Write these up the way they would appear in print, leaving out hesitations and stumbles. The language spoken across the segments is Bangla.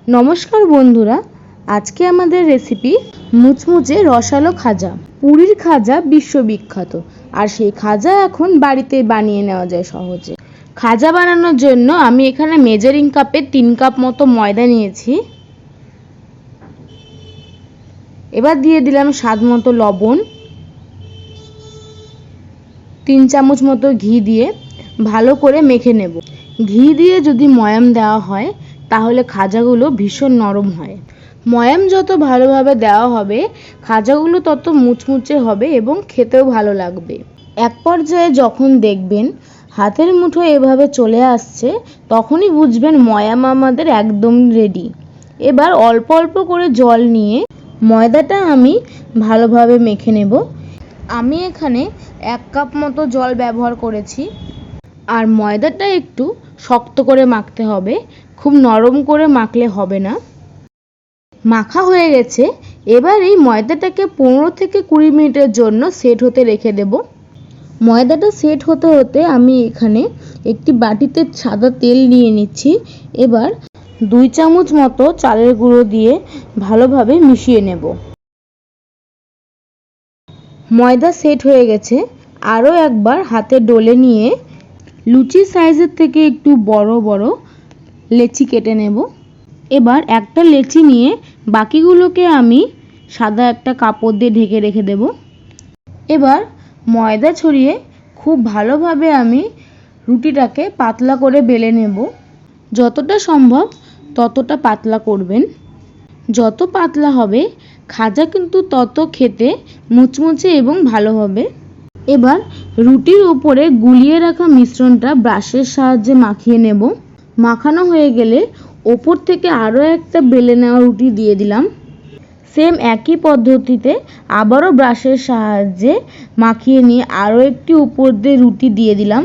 नमस्कार बंधुरा, आज के आमादेर रेसिपि मुचमुचे रसालो खाजा। पुरीर खाजा विश्वविख्यात और सेई खाजा एखन बाड़ीते बानिये नेওয়া যায় सहजे। खाजा बानानोर जोन्नो आमी एखाने मेजारिंग कापे 3 काप मतो मयदा नियेछि। एबार दिये दिलाम स्वाद मतो लवण, 3 चामच मतो घी दिए भालो करे मेखे नेब। घी दिए जदि मयाम देওয়া হয় তাহলে খাজাগুলো ভীষণ নরম হয়। ময়াম যত ভালোভাবে দেওয়া হবে খাজাগুলো তত মুচমুচে হবে এবং খেতেও ভালো লাগবে। এক পর্যায়ে যখন দেখবেন হাতের মুঠোয় এভাবে চলে আসছে তখনই বুঝবেন ময়াম আমাদের একদম রেডি। এবার অল্প অল্প করে জল নিয়ে ময়দাটা আমি ভালোভাবে মেখে নেব। আমি এখানে 1 কাপ মতো জল ব্যবহার করেছি। আর ময়দাটা একটু শক্ত করে মাখতে হবে, খুব নরম করে মাখলে হবে না। মাখা হয়ে গেছে, এবার এই ময়দাটাকে 15 থেকে 20 মিনিটের জন্য সেট হতে রেখে দেব। ময়দাটা সেট হতে হতে আমি এখানে একটি বাটিতে সাদা তেল নিয়ে নিচ্ছি। এবার 2 চামচ মতো চালের গুঁড়ো দিয়ে ভালোভাবে মিশিয়ে নেব। ময়দা সেট হয়ে গেছে, আরও একবার হাতে ডলে নিয়ে লুচি সাইজের থেকে একটু বড় বড় লেচি কেটে নেব। এবার একটা লেচি নিয়ে বাকিগুলোকে আমি সাদা একটা কাপড় দিয়ে ঢেকে রেখে দেব। এবার ময়দা ছড়িয়ে খুব ভালোভাবে আমি রুটিটাকে পাতলা করে বেলে নেব। যতটা সম্ভব ততটা পাতলা করবেন। যত পাতলা হবে খাজা কিন্তু তত খেতে মুচমুচে এবং ভালো হবে। এবার রুটির উপরে গুলিয়ে রাখা মিশ্রণটা ব্রাশের সাহায্যে মাখিয়ে নেব। মাখানো হয়ে গেলে ওপর থেকে আরও একটা বেলে নেওয়া রুটি দিয়ে দিলাম। সেম একই পদ্ধতিতে আবারও ব্রাশের সাহায্যে মাখিয়ে নিয়ে আরও একটি উপর দিয়ে রুটি দিয়ে দিলাম।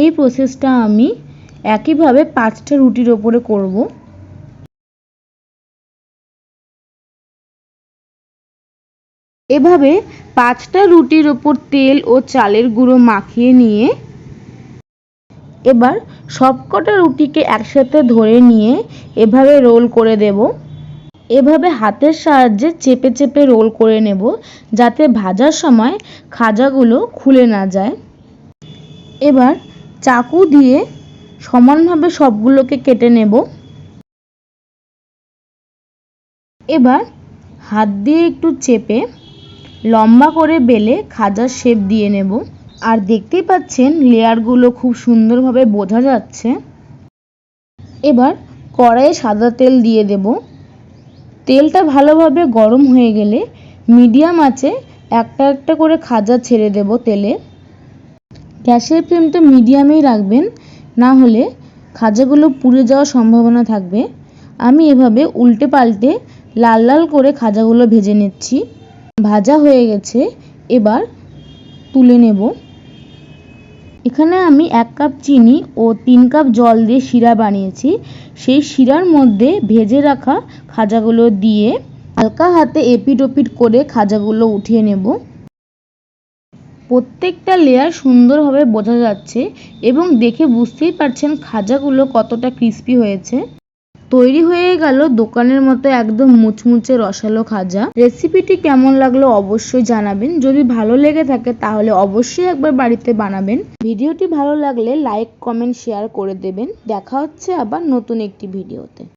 এই প্রসেসটা আমি একইভাবে 5টা রুটির ওপরে করব। এভাবে 5টা রুটির ওপর তেল ও চালের গুঁড়ো মাখিয়ে নিয়ে এবার সবকটা রুটিকে একসাথে ধরে নিয়ে এভাবে রোল করে দেব। এভাবে হাতের সাহায্যে চেপে চেপে রোল করে নেব যাতে ভাজার সময় খাজাগুলো খুলে না যায়। এবার চাকু দিয়ে সমানভাবে সবগুলোকে কেটে নেব। এবার হাত দিয়ে একটু চেপে লম্বা করে বেলে খাজার শেপ দিয়ে নেব। আর দেখতেই পাচ্ছেন লেয়ারগুলো খুব সুন্দরভাবে বোঝা যাচ্ছে। এবার কড়াইয়ে সাদা তেল দিয়ে দেব। তেলটা ভালোভাবে গরম হয়ে গেলে মিডিয়াম আঁচে একটা একটা করে খাজা ছেড়ে দেব তেলে। গ্যাসের ফ্লেমটা মিডিয়ামেই রাখবেন, না হলে খাজাগুলো পুড়ে যাওয়ার সম্ভাবনা থাকবে। আমি এভাবে উল্টে পাল্টে লাল লাল করে খাজাগুলো ভেজে নিচ্ছি। ভাজা হয়ে গেছে, এবার তুলে নেব। এখানে আমি 1 কাপ চিনি ও 3 কাপ জল দিয়ে শিরা বানিয়েছি। সেই শিরার মধ্যে ভেজে রাখা খাজাগুলো দিয়ে হালকা হাতে এপিট ওপিট করে খাজাগুলো উঠিয়ে নেব। প্রত্যেকটা লেয়ার সুন্দরভাবে বোঝা যাচ্ছে এবং দেখে বুঝতেই পারছেন খাজাগুলো কতটা ক্রিস্পি হয়েছে। তৈরি হয়ে গেল দোকানের মতো একদম মুচমুচে রসালো খাজা। রেসিপিটি কেমন লাগলো অবশ্যই জানাবেন। যদি ভালো লেগে থাকে তাহলে অবশ্যই একবার বাড়িতে বানাবেন। ভিডিওটি ভালো লাগলে লাইক, কমেন্ট, শেয়ার করে দেবেন। দেখা হচ্ছে আবার নতুন একটি ভিডিওতে।